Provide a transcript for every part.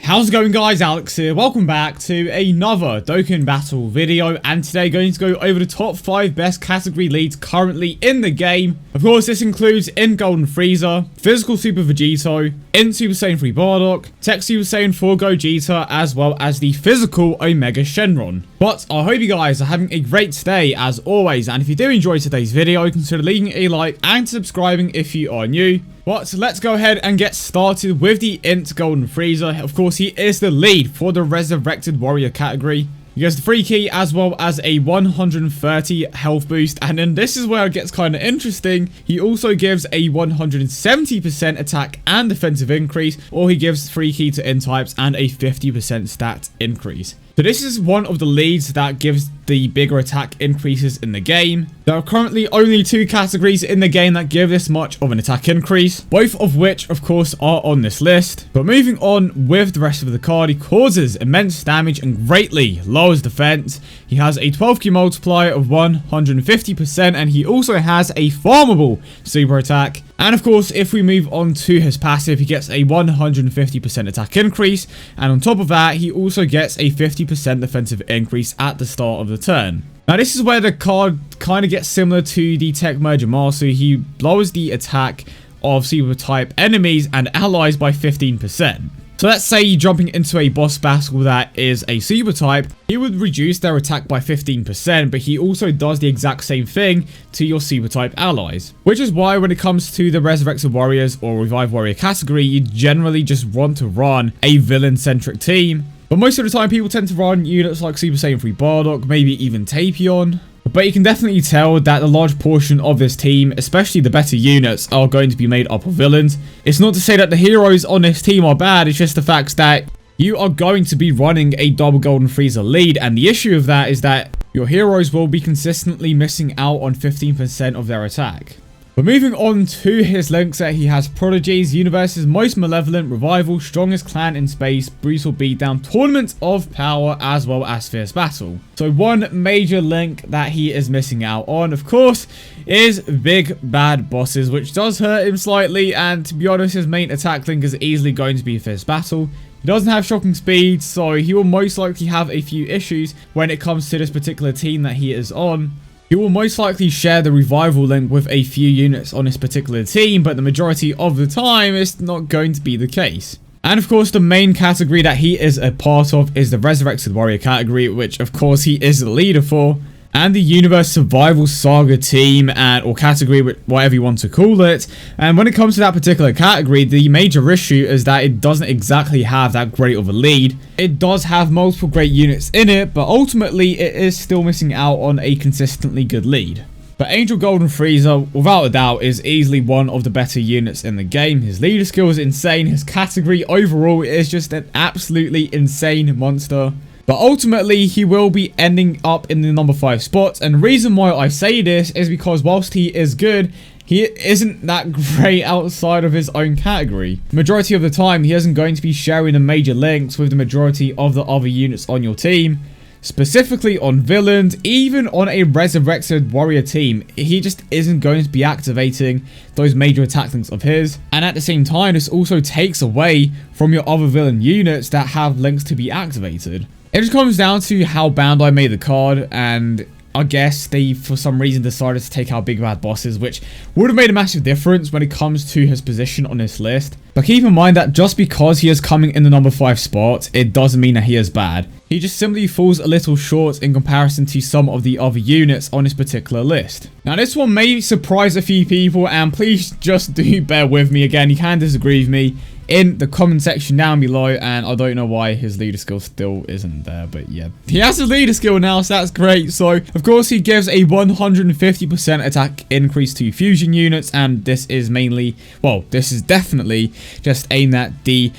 How's it going, guys? Alex here. Welcome back to another Dokkan battle video, and today going to go over the top 5 best category leads currently in the game. Of course, this includes in Golden Frieza, Physical Super Vegito, in Super Saiyan 3 Bardock, Tech Super Saiyan 4 Gogeta, as well as the Physical Omega Shenron. But I hope you guys are having a great day as always, and if you do enjoy today's video, consider leaving a like and subscribing if you are new. But let's go ahead and get started with the Int Golden Frieza. Of course, he is the lead for the Resurrected Warrior category. He gets the free key as well as a 130 health boost, and then this is where it gets kind of interesting. He also gives a 170% attack and defensive increase, or he gives free key to Int types and a 50% stat increase. So this is one of the leads that gives the bigger attack increases in the game. There are currently only 2 categories in the game that give this much of an attack increase, both of which of course are on this list. But moving on with the rest of the card, he causes immense damage and greatly lowers defense. He has a 12 key multiplier of 150%, and he also has a farmable super attack. And of course, if we move on to his passive, he gets a 150% attack increase, and on top of that, he also gets a 50% defensive increase at the start of the turn. Now, this is where the card kind of gets similar to the Tech Merger Master. He lowers the attack of super type enemies and allies by 15%. So let's say you're jumping into a boss battle that is a super type, he would reduce their attack by 15%, but he also does the exact same thing to your super type allies. Which is why when it comes to the Resurrected Warriors or Revive Warrior category, you generally just want to run a villain-centric team. But most of the time, people tend to run units like Super Saiyan 3 Bardock, maybe even Tapion. But you can definitely tell that a large portion of this team, especially the better units, are going to be made up of villains. It's not to say that the heroes on this team are bad, it's just the fact that you are going to be running a double Golden Frieza lead, and the issue of that is that your heroes will be consistently missing out on 15% of their attack. But moving on to his link set, he has Prodigies, Universe's Most Malevolent, Revival, Strongest Clan in Space, Brutal Beatdown, Tournament of Power, as well as Fierce Battle. So one major link that he is missing out on, of course, is Big Bad Bosses, which does hurt him slightly, and to be honest, his main attack link is easily going to be Fierce Battle. He doesn't have shocking speed, so he will most likely have a few issues when it comes to this particular team that he is on. He will most likely share the revival link with a few units on this particular team, but the majority of the time it's not going to be the case. And of course, the main category that he is a part of is the Resurrected Warrior category, which of course he is the leader for, and the Universe Survival Saga team, or category, whatever you want to call it. And when it comes to that particular category, the major issue is that it doesn't exactly have that great of a lead. It does have multiple great units in it, but ultimately it is still missing out on a consistently good lead. But Angel Golden Frieza, without a doubt, is easily one of the better units in the game. His leader skill is insane. His category overall is just an absolutely insane monster. But ultimately, he will be ending up in the number 5 spot. And the reason why I say this is because whilst he is good, he isn't that great outside of his own category. Majority of the time, he isn't going to be sharing the major links with the majority of the other units on your team. Specifically on villains, even on a Resurrected Warrior team, he just isn't going to be activating those major attack links of his. And at the same time, this also takes away from your other villain units that have links to be activated. It just comes down to how Bandai made the card, and I guess they for some reason decided to take out Big Bad Bosses, which would have made a massive difference when it comes to his position on this list. But keep in mind that just because he is coming in the number 5 spot, it doesn't mean that he is bad. He just simply falls a little short in comparison to some of the other units on this particular list. Now, this one may surprise a few people, and please just do bear with me. Again, you can disagree with me in the comment section down below, and I don't know why his leader skill still isn't there, but yeah. He has his leader skill now, so that's great. So, of course, he gives a 150% attack increase to fusion units, and this is mainly, well, this is definitely just aimed at the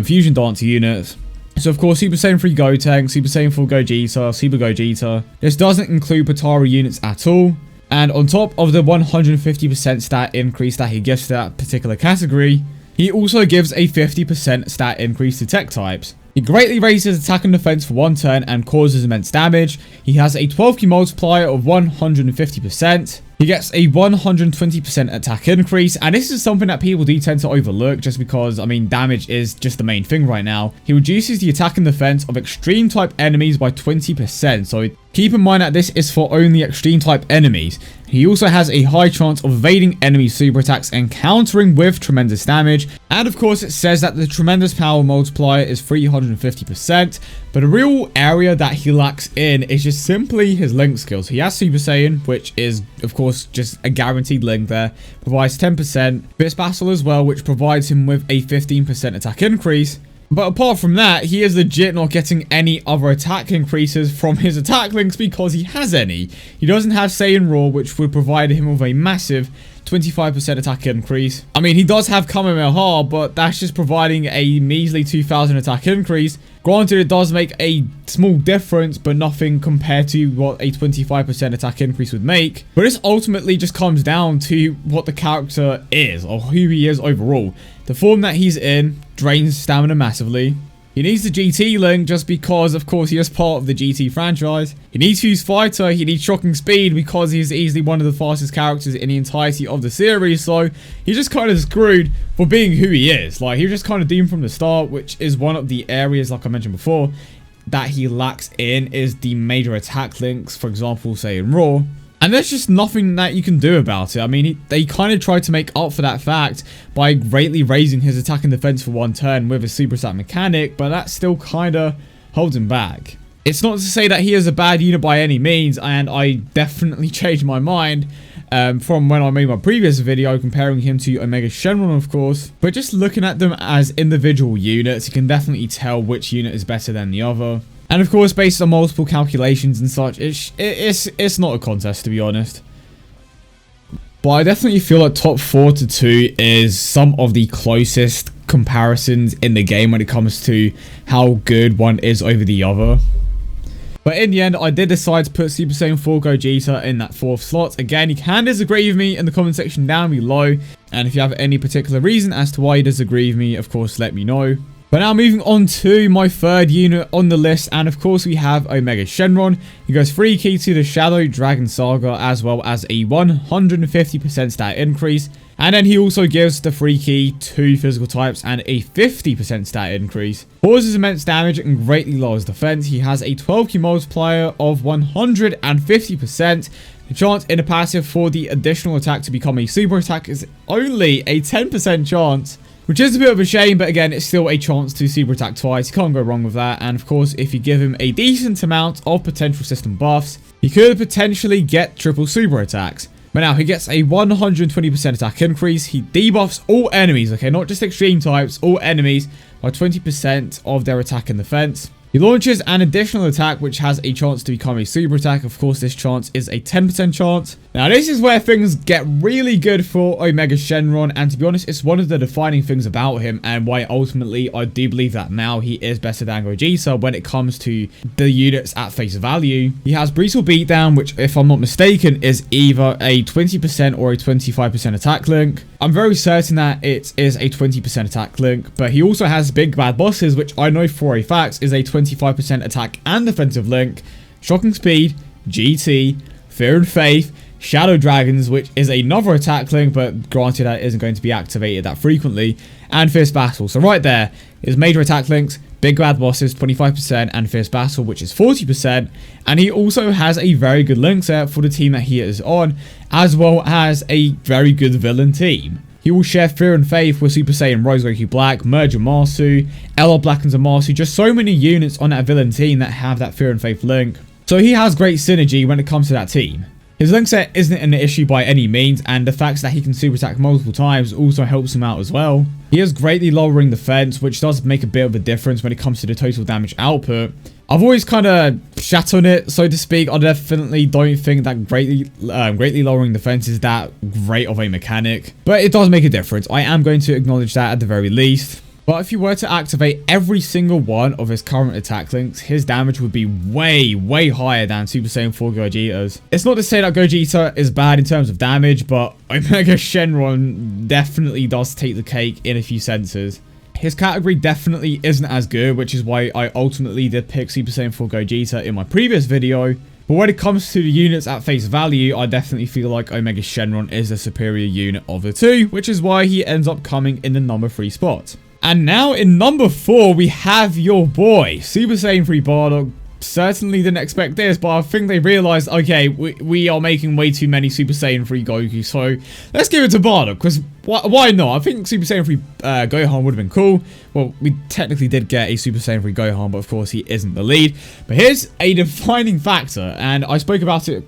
fusion dancer units. So, of course, Super Saiyan 3 Gotenks, Super Saiyan 4 Gogeta, Super Gogeta. This doesn't include Potara units at all. And on top of the 150% stat increase that he gives to that particular category, he also gives a 50% stat increase to tech types. He greatly raises attack and defense for 1 turn and causes immense damage. He has a 12 key multiplier of 150%. He gets a 120% attack increase, and this is something that people do tend to overlook just because, I mean, damage is just the main thing right now. He reduces the attack and defense of extreme type enemies by 20%, so keep in mind that this is for only extreme type enemies. He also has a high chance of evading enemy super attacks and countering with tremendous damage. And of course it says that the tremendous power multiplier is 350%, but a real area that he lacks in is just simply his link skills. He has Super Saiyan, which is of course just a guaranteed link there, provides 10%, Fist Battle as well, which provides him with a 15% attack increase. But apart from that, he is legit not getting any other attack increases from his attack links because he has any. He doesn't have Saiyan Raw, which would provide him with a massive 25% attack increase. I mean, he does have Kamehameha, but that's just providing a measly 2000 attack increase. Granted, it does make a small difference, but nothing compared to what a 25% attack increase would make. But this ultimately just comes down to what the character is, or who he is overall. The form that he's in drains stamina massively. He needs the GT link just because, of course, he is part of the GT franchise. He needs Fuse Fighter, he needs Shocking Speed because he's easily one of the fastest characters in the entirety of the series. So he's just kind of screwed for being who he is. Like, he was just kind of doomed from the start, which is one of the areas, like I mentioned before, that he lacks in is the major attack links, for example, say in Raw. And there's just nothing that you can do about it. I mean, they kind of tried to make up for that fact by greatly raising his attack and defense for one turn with a super stat mechanic, but that still kind of holds him back. It's not to say that he is a bad unit by any means, and I definitely changed my mind from when I made my previous video comparing him to Omega Shenron, of course. But just looking at them as individual units, you can definitely tell which unit is better than the other. And of course, based on multiple calculations and such, it's not a contest, to be honest. But I definitely feel like top 4 to 2 is some of the closest comparisons in the game when it comes to how good one is over the other. But in the end, I did decide to put Super Saiyan 4 Gogeta in that 4th slot. Again, you can disagree with me in the comment section down below. And if you have any particular reason as to why you disagree with me, of course, let me know. But now moving on to my 3rd unit on the list, and of course we have Omega Shenron. He goes 3 key to the Shadow Dragon Saga, as well as a 150% stat increase. And then he also gives the 3 key to physical types and a 50% stat increase. Causes immense damage and greatly lowers defense. He has a 12 key multiplier of 150%. The chance in a passive for the additional attack to become a super attack is only a 10% chance. Which is a bit of a shame, but again, it's still a chance to super attack twice. You can't go wrong with that. And of course, if you give him a decent amount of potential system buffs, he could potentially get triple super attacks. But now he gets a 120% attack increase. He debuffs all enemies, okay, not just extreme types, all enemies by 20% of their attack and defense. He launches an additional attack which has a chance to become a super attack. Of course, this chance is a 10% chance. Now, this is where things get really good for Omega Shenron, and to be honest, it's one of the defining things about him and why ultimately I do believe that now he is better than Gogeta when it comes to the units at face value. He has Brutal Beatdown, which, if I'm not mistaken, is either a 20% or a 25% attack link. I'm very certain that it is a 20% attack link, but he also has Big Bad Bosses, which I know for a fact is a 25% attack and defensive link, Shocking Speed, GT, Fear and Faith, Shadow Dragons, which is another attack link, but granted that isn't going to be activated that frequently, and Fierce Battle. So right there is major attack links, Big Bad Bosses 25%, and Fierce Battle, which is 40%. And he also has a very good link set for the team that he is on, as well as a very good villain team. He will share Fear and Faith with Super Saiyan Rose Goku Black, Merge Zamasu, LR Black and Zamasu, just so many units on that villain team that have that Fear and Faith link. So he has great synergy when it comes to that team. His link set isn't an issue by any means, and the fact that he can super attack multiple times also helps him out as well. He is greatly lowering defense, which does make a bit of a difference when it comes to the total damage output. I've always kind of shat on it, so to speak. I definitely don't think that greatly lowering defense is that great of a mechanic, but it does make a difference. I am going to acknowledge that at the very least. But if you were to activate every single one of his current attack links, his damage would be way higher than Super Saiyan 4 Gogeta's. It's not to say that Gogeta is bad in terms of damage, but Omega Shenron definitely does take the cake in a few senses. His category definitely isn't as good, which is why I ultimately did pick Super Saiyan 4 Gogeta in my previous video. But when it comes to the units at face value, I definitely feel like Omega Shenron is the superior unit of the two, which is why he ends up coming in the number 3 spot. And now in number 4, we have your boy, Super Saiyan 3 Bardock. Certainly didn't expect this, but I think they realized, okay, we are making way too many Super Saiyan 3 Goku, so let's give it to Bardock, because why not? I think Super Saiyan 3 Gohan would have been cool. Well, we technically did get a Super Saiyan 3 Gohan, but of course he isn't the lead. But here's a defining factor, and I spoke about it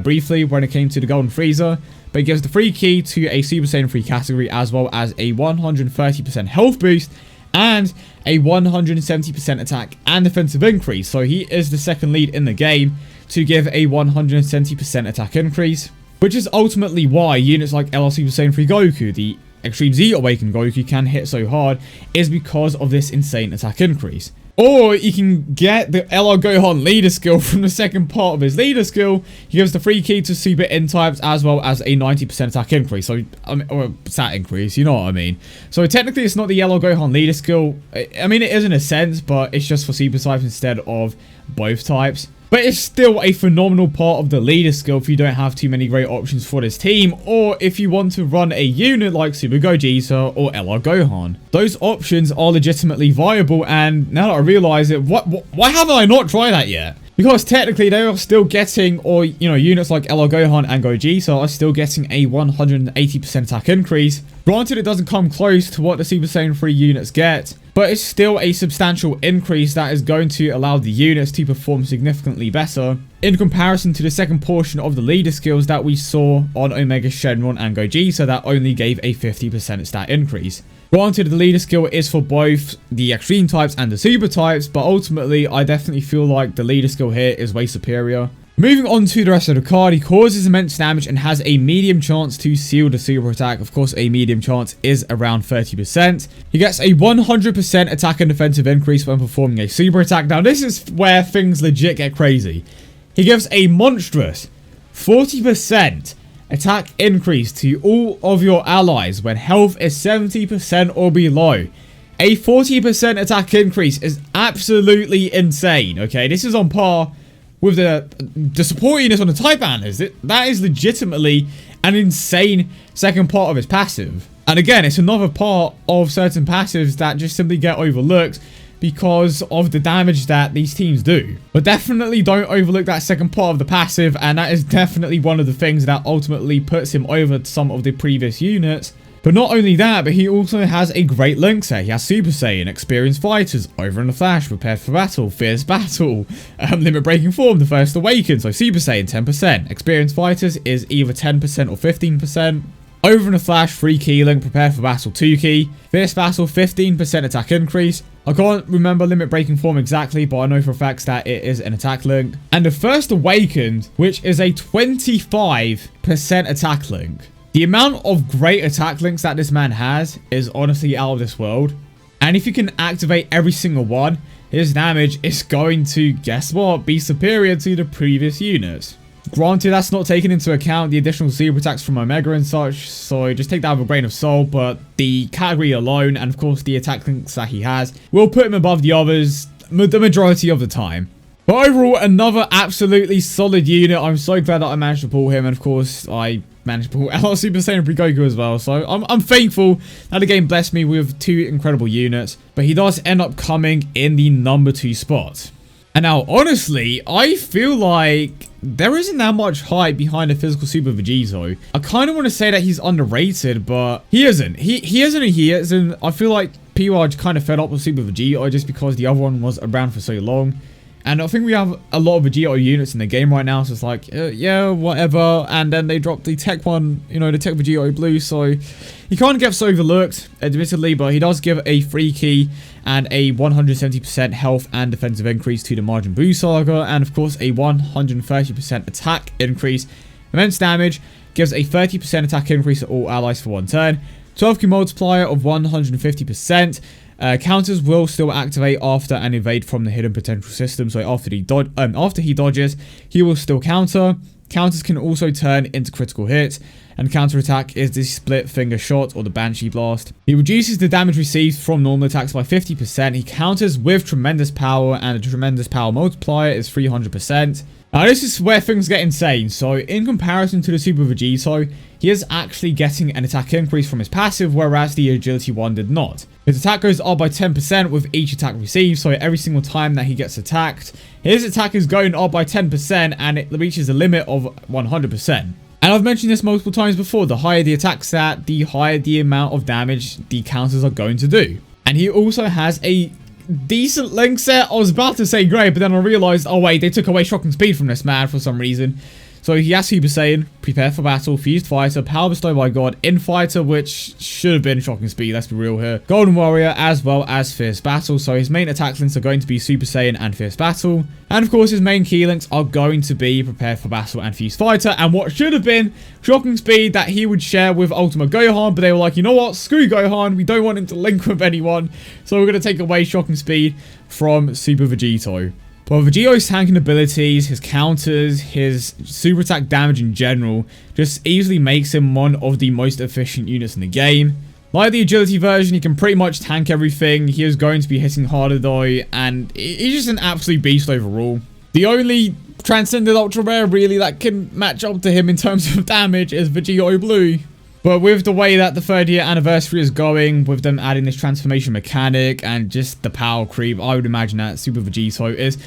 briefly when it came to the Golden Frieza, but it gives the free key to a Super Saiyan 3 category, as well as a 130% health boost, and a 170% attack and defensive increase. So he is the second lead in the game to give a 170% attack increase, which is ultimately why units like LR Super Saiyan 3 Goku, the Extreme Z Awakened Goku, can hit so hard, is because of this insane attack increase. Or you can get the LR Gohan leader skill from the second part of his leader skill. He gives the free key to Super N-types as well as a 90% attack increase. So, or stat increase, you know what I mean. So technically it's not the LR Gohan leader skill. I mean, it is in a sense, but it's just for Super types instead of both types. But it's still a phenomenal part of the leader skill if you don't have too many great options for this team, or if you want to run a unit like Super Gogeta or LR Gohan. Those options are legitimately viable, and now that I realize it, why haven't I not tried that yet? Because technically they are still getting, or you know, units like LR Gohan and Gogeta are still getting a 180% attack increase. Granted, it doesn't come close to what the Super Saiyan 3 units get, but it's still a substantial increase that is going to allow the units to perform significantly better in comparison to the second portion of the leader skills that we saw on Omega Shenron and Gogeta that only gave a 50% stat increase. Granted, the leader skill is for both the extreme types and the super types, but ultimately I definitely feel like the leader skill here is way superior. Moving on to the rest of the card, he causes immense damage and has a medium chance to seal the super attack. Of course, a medium chance is around 30%. He gets a 100% attack and defensive increase when performing a super attack. Now, this is where things legit get crazy. He gives a monstrous 40% attack increase to all of your allies when health is 70% or below. A 40% attack increase is absolutely insane, okay? This is on par with the support units on the Type Banners. That is legitimately an insane second part of his passive. And again, it's another part of certain passives that just simply get overlooked because of the damage that these teams do. But definitely don't overlook that second part of the passive, and that is definitely one of the things that ultimately puts him over some of the previous units. But not only that, but he also has a great link set. He has Super Saiyan, Experienced Fighters, Over in a Flash, Prepared for Battle, Fierce Battle, Limit Breaking Form, The First Awakened. So Super Saiyan 10%, Experienced Fighters is either 10% or 15%. Over in a Flash, 3 key link, Prepare for Battle 2 key. Fierce Battle, 15% attack increase. I can't remember Limit Breaking Form exactly, but I know for a fact that it is an attack link. And the First Awakened, which is a 25% attack link. The amount of great attack links that this man has is honestly out of this world. And if you can activate every single one, his damage is going to, guess what, be superior to the previous units. Granted, that's not taking into account the additional super attacks from Omega and such, so just take that with a grain of salt, but the category alone, and of course the attack links that he has, will put him above the others the majority of the time. But overall, another absolutely solid unit. I'm so glad that I managed to pull him, and of course, I managed to pull LR Super Saiyan 3 Goku as well, so I'm thankful that the game blessed me with 2 incredible units, but he does end up coming in the number 2 spot. And now, honestly, I feel like there isn't that much hype behind a physical Super Vegito. I kind of want to say that he's underrated, but he isn't. He isn't and he isn't. I feel like people are kind of fed up with Super Vegito just because the other one was around for so long. And I think we have a lot of Vegito units in the game right now, so it's like, yeah, whatever. And then they dropped the tech one, you know, the tech Vegito Blue, so he kind of gets overlooked, admittedly, but he does give a free key and a 170% health and defensive increase to the Majin Buu Saga, and of course a 130% attack increase. Immense damage, gives a 30% attack increase to all allies for 1 turn, 12 key multiplier of 150%. Counters will still activate after an evade from the hidden potential system, so after he dodges, he will still counter. Counters can also turn into critical hits, and counter attack is the split finger shot or the banshee blast. He reduces the damage received from normal attacks by 50%. He counters with tremendous power, and the tremendous power multiplier is 300%. Now this is where things get insane. So in comparison to the Super Vegito, he is actually getting an attack increase from his passive, whereas the agility one did not. His attack goes up by 10% with each attack received, so every single time that he gets attacked, his attack is going up by 10% and it reaches a limit of 100%. And I've mentioned this multiple times before, the higher the attack stat, the higher the amount of damage the counters are going to do. And he also has a decent link set. I was about to say great, but then I realized, oh wait, they took away shocking speed from this man for some reason. So he has Super Saiyan, Prepare for Battle, Fused Fighter, Power Bestowed by God, In Fighter, which should have been shocking speed, let's be real here, Golden Warrior, as well as Fierce Battle. So his main attack links are going to be Super Saiyan and Fierce Battle. And of course his main key links are going to be Prepare for Battle and Fused Fighter, and what should have been shocking speed that he would share with Ultimate Gohan, but they were like, you know what, screw Gohan, we don't want him to link with anyone, so we're going to take away shocking speed from Super Vegito. But Vegito's tanking abilities, his counters, his super attack damage in general, just easily makes him one of the most efficient units in the game. Like the agility version, he can pretty much tank everything. He is going to be hitting harder though, and he's just an absolute beast overall. The only Transcended Ultra Rare really that can match up to him in terms of damage is Vegito Blue. But with the way that the 3rd year anniversary is going, with them adding this transformation mechanic and just the power creep, I would imagine that Super Vegito is...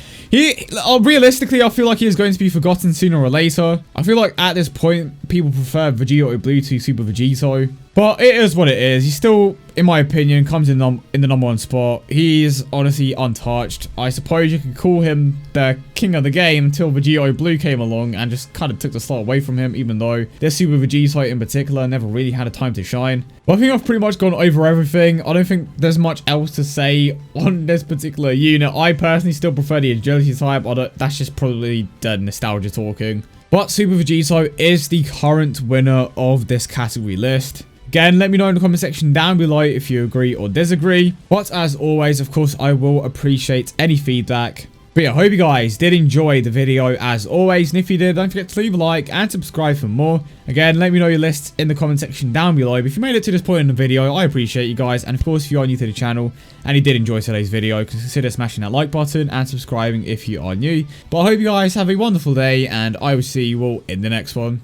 realistically, I feel like he is going to be forgotten sooner or later. I feel like at this point, people prefer Vegito Blue to Super Vegito. But it is what it is. He still, in my opinion, comes in the #1 spot. He is honestly untouched. I suppose you could call him the king of the game until Vegito Blue came along and just kind of took the slot away from him, even though this Super Vegito in particular never really had a time to shine. But I think I've pretty much gone over everything. I don't think there's much else to say on this particular unit. I personally still prefer the agility type, although that's just probably the nostalgia talking. But Super Vegito is the current winner of this category list. Again, let me know in the comment section down below if you agree or disagree. But as always, of course, I will appreciate any feedback. But yeah, I hope you guys did enjoy the video as always. And if you did, don't forget to leave a like and subscribe for more. Again, let me know your lists in the comment section down below. But if you made it to this point in the video, I appreciate you guys. And of course, if you are new to the channel and you did enjoy today's video, consider smashing that like button and subscribing if you are new. But I hope you guys have a wonderful day, and I will see you all in the next one.